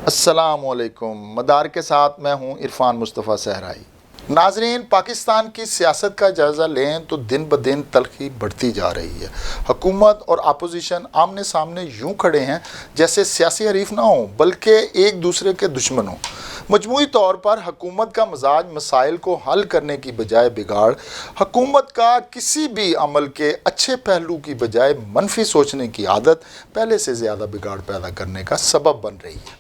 السلام علیکم۔ مدار کے ساتھ میں ہوں عرفان مصطفیٰ صحرائی۔ ناظرین، پاکستان کی سیاست کا جائزہ لیں تو دن بدن تلخی بڑھتی جا رہی ہے۔ حکومت اور اپوزیشن آمنے سامنے یوں کھڑے ہیں جیسے سیاسی حریف نہ ہوں بلکہ ایک دوسرے کے دشمن ہوں۔ مجموعی طور پر حکومت کا مزاج مسائل کو حل کرنے کی بجائے بگاڑ، حکومت کا کسی بھی عمل کے اچھے پہلو کی بجائے منفی سوچنے کی عادت پہلے سے زیادہ بگاڑ پیدا کرنے کا سبب بن رہی ہے۔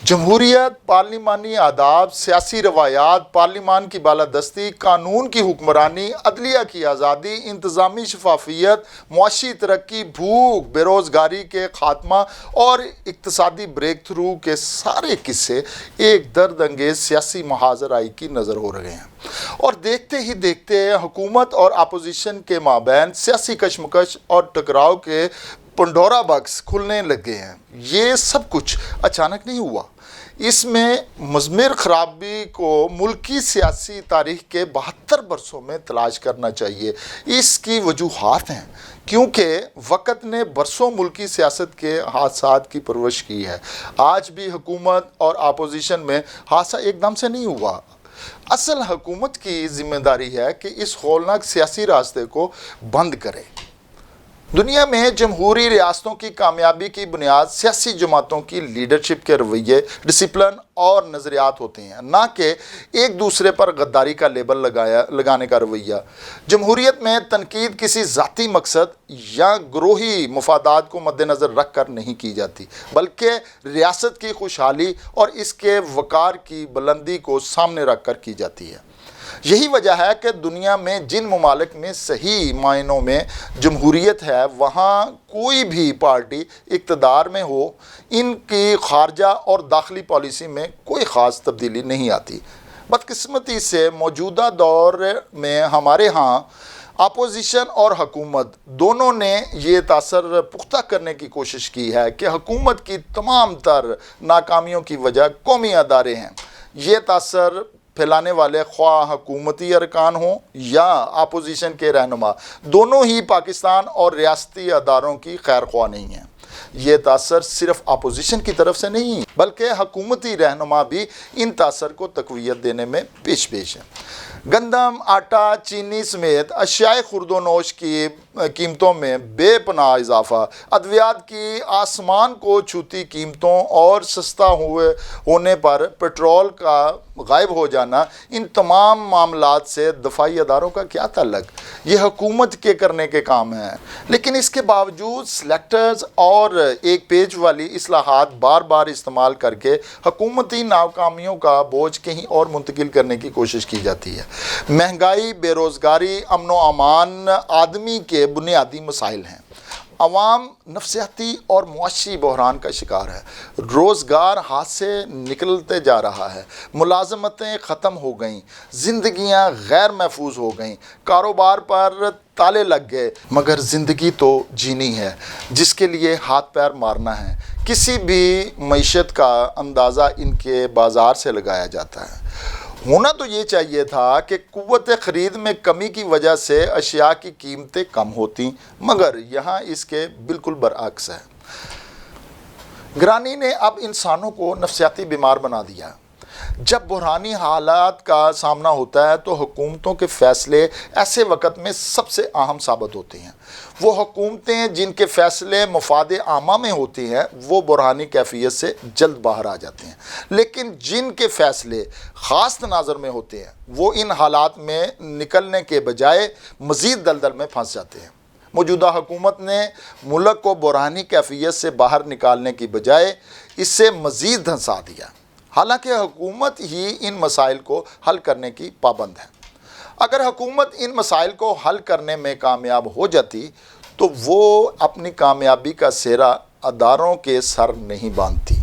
جمہوریت، پارلیمانی آداب، سیاسی روایات، پارلیمان کی بالادستی، قانون کی حکمرانی، عدلیہ کی آزادی، انتظامی شفافیت، معاشی ترقی، بھوک، بے روزگاری کے خاتمہ اور اقتصادی بریک تھرو کے سارے قصے ایک درد انگیز سیاسی محاذرائی کی نظر ہو رہے ہیں، اور دیکھتے ہی دیکھتے حکومت اور اپوزیشن کے مابین سیاسی کشمکش اور ٹکراؤ کے پنڈورا باکس کھلنے لگے ہیں۔ یہ سب کچھ اچانک نہیں ہوا۔ اس میں مضمر خرابی کو ملکی سیاسی تاریخ کے 72 برسوں میں تلاش کرنا چاہیے۔ اس کی وجوہات ہیں کیونکہ وقت نے برسوں ملکی سیاست کے حادثات کی پرورش کی ہے۔ آج بھی حکومت اور اپوزیشن میں حادثہ ایک دم سے نہیں ہوا۔ اصل حکومت کی ذمہ داری ہے کہ اس ہولناک سیاسی راستے کو بند کرے۔ دنیا میں جمہوری ریاستوں کی کامیابی کی بنیاد سیاسی جماعتوں کی لیڈرشپ کے رویے، ڈسپلن اور نظریات ہوتے ہیں، نہ کہ ایک دوسرے پر غداری کا لیبل لگانے کا رویہ۔ جمہوریت میں تنقید کسی ذاتی مقصد یا گروہی مفادات کو مد نظر رکھ کر نہیں کی جاتی بلکہ ریاست کی خوشحالی اور اس کے وقار کی بلندی کو سامنے رکھ کر کی جاتی ہے۔ یہی وجہ ہے کہ دنیا میں جن ممالک میں صحیح معنوں میں جمہوریت ہے وہاں کوئی بھی پارٹی اقتدار میں ہو، ان کی خارجہ اور داخلی پالیسی میں کوئی خاص تبدیلی نہیں آتی۔ بدقسمتی سے موجودہ دور میں ہمارے ہاں اپوزیشن اور حکومت دونوں نے یہ تاثر پختہ کرنے کی کوشش کی ہے کہ حکومت کی تمام تر ناکامیوں کی وجہ قومی ادارے ہیں۔ یہ تاثر پھیلانے والے خواہ حکومتی ارکان ہوں یا اپوزیشن کے رہنما، دونوں ہی پاکستان اور ریاستی اداروں کی خیر خواہ نہیں ہیں۔ یہ تاثر صرف اپوزیشن کی طرف سے نہیں بلکہ حکومتی رہنما بھی ان تاثر کو تقویت دینے میں پیش ہیں۔ گندم، آٹا، چینی سمیت اشیاء خورد و نوش کی قیمتوں میں بے پناہ اضافہ، ادویات کی آسمان کو چھوتی قیمتوں اور سستا ہونے پر پیٹرول کا غائب ہو جانا، ان تمام معاملات سے دفاعی اداروں کا کیا تعلق؟ یہ حکومت کے کرنے کے کام ہیں، لیکن اس کے باوجود سلیکٹرز اور ایک پیج والی اصلاحات بار بار استعمال کر کے حکومتی ناکامیوں کا بوجھ کہیں اور منتقل کرنے کی کوشش کی جاتی ہے۔ مہنگائی، بے روزگاری، امن و امان آدمی کے بنیادی مسائل ہیں۔ عوام نفسیاتی اور معاشی بحران کا شکار ہے۔ روزگار ہاتھ سے نکلتے جا رہا ہے، ملازمتیں ختم ہو گئیں، زندگیاں غیر محفوظ ہو گئیں، کاروبار پر تالے لگ گئے، مگر زندگی تو جینی ہے جس کے لیے ہاتھ پیر مارنا ہے۔ کسی بھی معیشت کا اندازہ ان کے بازار سے لگایا جاتا ہے۔ ہونا تو یہ چاہیے تھا کہ قوت خرید میں کمی کی وجہ سے اشیاء کی قیمتیں کم ہوتیں، مگر یہاں اس کے بالکل برعکس ہے۔ گرانی نے اب انسانوں کو نفسیاتی بیمار بنا دیا۔ جب بحرانی حالات کا سامنا ہوتا ہے تو حکومتوں کے فیصلے ایسے وقت میں سب سے اہم ثابت ہوتے ہیں۔ وہ حکومتیں جن کے فیصلے مفاد عامہ میں ہوتے ہیں وہ بحرانی کیفیت سے جلد باہر آ جاتے ہیں، لیکن جن کے فیصلے خاص تناظر میں ہوتے ہیں وہ ان حالات میں نکلنے کے بجائے مزید دلدل میں پھنس جاتے ہیں۔ موجودہ حکومت نے ملک کو بحرانی کیفیت سے باہر نکالنے کی بجائے اس سے مزید دھنسا دیا، حالانکہ حکومت ہی ان مسائل کو حل کرنے کی پابند ہے۔ اگر حکومت ان مسائل کو حل کرنے میں کامیاب ہو جاتی تو وہ اپنی کامیابی کا سہرا اداروں کے سر نہیں باندھتی۔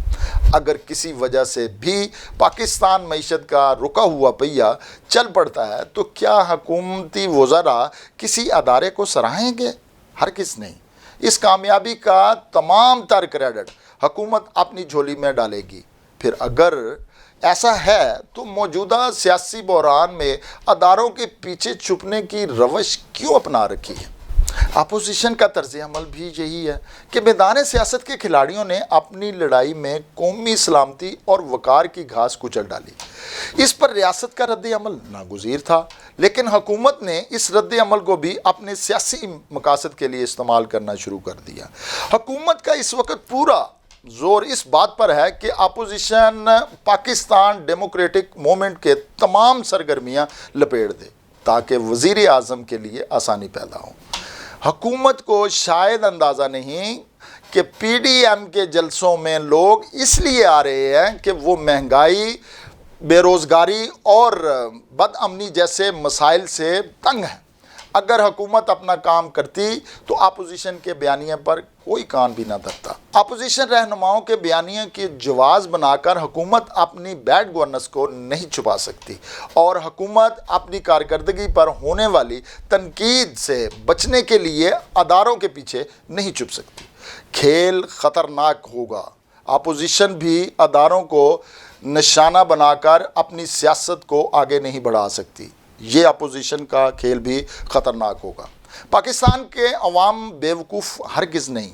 اگر کسی وجہ سے بھی پاکستان معیشت کا رکا ہوا پہیہ چل پڑتا ہے تو کیا حکومتی وزراء کسی ادارے کو سراہیں گے؟ ہرگز نہیں۔ اس کامیابی کا تمام تر کریڈٹ حکومت اپنی جھولی میں ڈالے گی۔ پھر اگر ایسا ہے تو موجودہ سیاسی بحران میں اداروں کے پیچھے چھپنے کی روش کیوں اپنا رکھی ہے؟ اپوزیشن کا طرز عمل بھی یہی ہے کہ میدان سیاست کے کھلاڑیوں نے اپنی لڑائی میں قومی سلامتی اور وقار کی گھاس کچل ڈالی۔ اس پر ریاست کا رد عمل ناگزیر تھا، لیکن حکومت نے اس رد عمل کو بھی اپنے سیاسی مقاصد کے لیے استعمال کرنا شروع کر دیا۔ حکومت کا اس وقت پورا زور اس بات پر ہے کہ اپوزیشن پاکستان ڈیموکریٹک موومنٹ کے تمام سرگرمیاں لپیٹ دے تاکہ وزیر اعظم کے لیے آسانی پیدا ہو۔ حکومت کو شاید اندازہ نہیں کہ پی ڈی ایم کے جلسوں میں لوگ اس لیے آ رہے ہیں کہ وہ مہنگائی، بے روزگاری اور بد امنی جیسے مسائل سے تنگ ہیں۔ اگر حکومت اپنا کام کرتی تو اپوزیشن کے بیانیے پر کوئی کان بھی نہ دھرتا۔ اپوزیشن رہنماؤں کے بیانیے کی جواز بنا کر حکومت اپنی بیڈ گورننس کو نہیں چھپا سکتی، اور حکومت اپنی کارکردگی پر ہونے والی تنقید سے بچنے کے لیے اداروں کے پیچھے نہیں چھپ سکتی۔ کھیل خطرناک ہوگا۔ اپوزیشن بھی اداروں کو نشانہ بنا کر اپنی سیاست کو آگے نہیں بڑھا سکتی۔ یہ اپوزیشن کا کھیل بھی خطرناک ہوگا۔ پاکستان کے عوام بیوقوف ہرگز نہیں،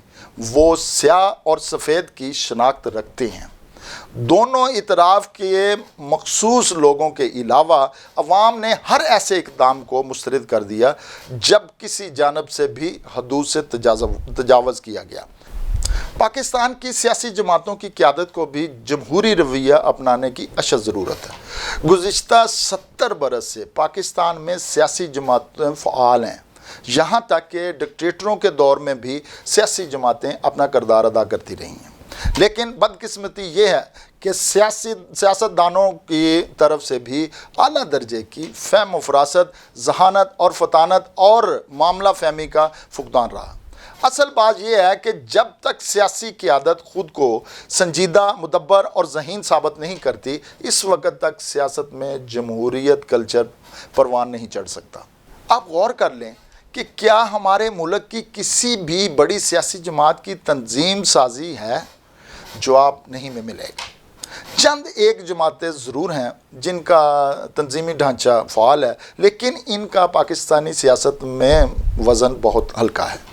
وہ سیاہ اور سفید کی شناخت رکھتے ہیں۔ دونوں اطراف کے مخصوص لوگوں کے علاوہ عوام نے ہر ایسے اقدام کو مسترد کر دیا جب کسی جانب سے بھی حدود سے تجاوز کیا گیا۔ پاکستان کی سیاسی جماعتوں کی قیادت کو بھی جمہوری رویہ اپنانے کی اشد ضرورت ہے۔ گزشتہ 70 برس سے پاکستان میں سیاسی جماعتیں فعال ہیں، یہاں تک کہ ڈکٹیٹروں کے دور میں بھی سیاسی جماعتیں اپنا کردار ادا کرتی رہی ہیں۔ لیکن بدقسمتی یہ ہے کہ سیاستدانوں کی طرف سے بھی اعلیٰ درجے کی فہم و فراست، ذہانت اور فطانت اور معاملہ فہمی کا فقدان رہا۔ اصل بات یہ ہے کہ جب تک سیاسی قیادت خود کو سنجیدہ، مدبر اور ذہین ثابت نہیں کرتی، اس وقت تک سیاست میں جمہوریت کلچر پروان نہیں چڑھ سکتا۔ آپ غور کر لیں کہ کیا ہمارے ملک کی کسی بھی بڑی سیاسی جماعت کی تنظیم سازی ہے؟ جواب نہیں میں ملے گا۔ چند ایک جماعتیں ضرور ہیں جن کا تنظیمی ڈھانچہ فعال ہے، لیکن ان کا پاکستانی سیاست میں وزن بہت ہلکا ہے۔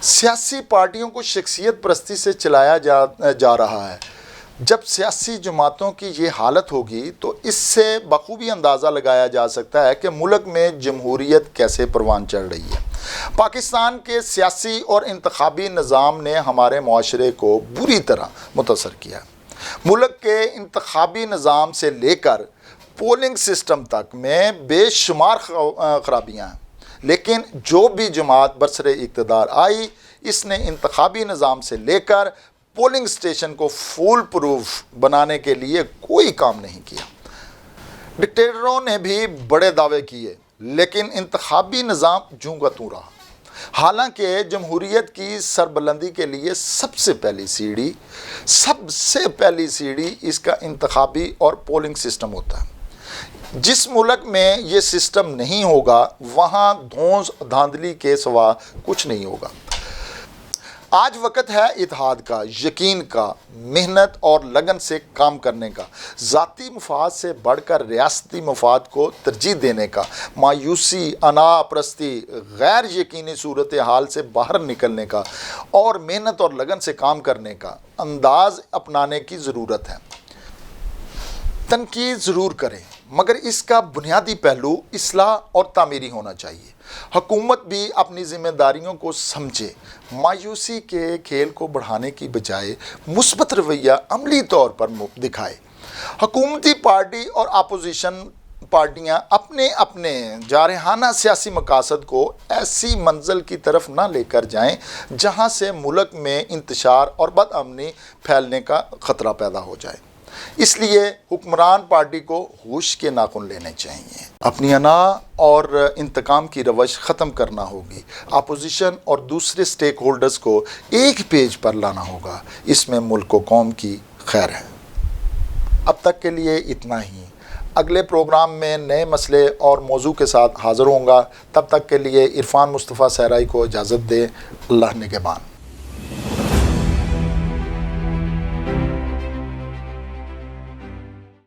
سیاسی پارٹیوں کو شخصیت پرستی سے چلایا جا رہا ہے۔ جب سیاسی جماعتوں کی یہ حالت ہوگی تو اس سے بخوبی اندازہ لگایا جا سکتا ہے کہ ملک میں جمہوریت کیسے پروان چڑھ رہی ہے۔ پاکستان کے سیاسی اور انتخابی نظام نے ہمارے معاشرے کو بری طرح متاثر کیا۔ ملک کے انتخابی نظام سے لے کر پولنگ سسٹم تک میں بے شمار خرابیاں ہیں، لیکن جو بھی جماعت برسر اقتدار آئی، اس نے انتخابی نظام سے لے کر پولنگ سٹیشن کو فول پروف بنانے کے لیے کوئی کام نہیں کیا۔ ڈکٹیٹروں نے بھی بڑے دعوے کیے، لیکن انتخابی نظام جوں کا توں رہا۔ حالانکہ جمہوریت کی سربلندی کے لیے سب سے پہلی سیڑھی اس کا انتخابی اور پولنگ سسٹم ہوتا ہے۔ جس ملک میں یہ سسٹم نہیں ہوگا، وہاں دھونس دھاندلی کے سوا کچھ نہیں ہوگا۔ آج وقت ہے اتحاد کا، یقین کا، محنت اور لگن سے کام کرنے کا، ذاتی مفاد سے بڑھ کر ریاستی مفاد کو ترجیح دینے کا، مایوسی، انا پرستی، غیر یقینی صورتحال سے باہر نکلنے کا اور محنت اور لگن سے کام کرنے کا انداز اپنانے کی ضرورت ہے۔ تنقید ضرور کریں، مگر اس کا بنیادی پہلو اصلاح اور تعمیری ہونا چاہیے۔ حکومت بھی اپنی ذمہ داریوں کو سمجھے، مایوسی کے کھیل کو بڑھانے کی بجائے مثبت رویہ عملی طور پر دکھائے۔ حکومتی پارٹی اور اپوزیشن پارٹیاں اپنے جارحانہ سیاسی مقاصد کو ایسی منزل کی طرف نہ لے کر جائیں جہاں سے ملک میں انتشار اور بد امنی پھیلنے کا خطرہ پیدا ہو جائے۔ اس لیے حکمران پارٹی کو ہوش کے ناخن لینے چاہیے۔ اپنی انا اور انتقام کی روش ختم کرنا ہوگی۔ اپوزیشن اور دوسرے سٹیک ہولڈرز کو ایک پیج پر لانا ہوگا۔ اس میں ملک و قوم کی خیر ہے۔ اب تک کے لیے اتنا ہی۔ اگلے پروگرام میں نئے مسئلے اور موضوع کے ساتھ حاضر ہوں گا۔ تب تک کے لیے عرفان مصطفیٰ صحرائی کو اجازت دیں۔ اللہ نگہبان۔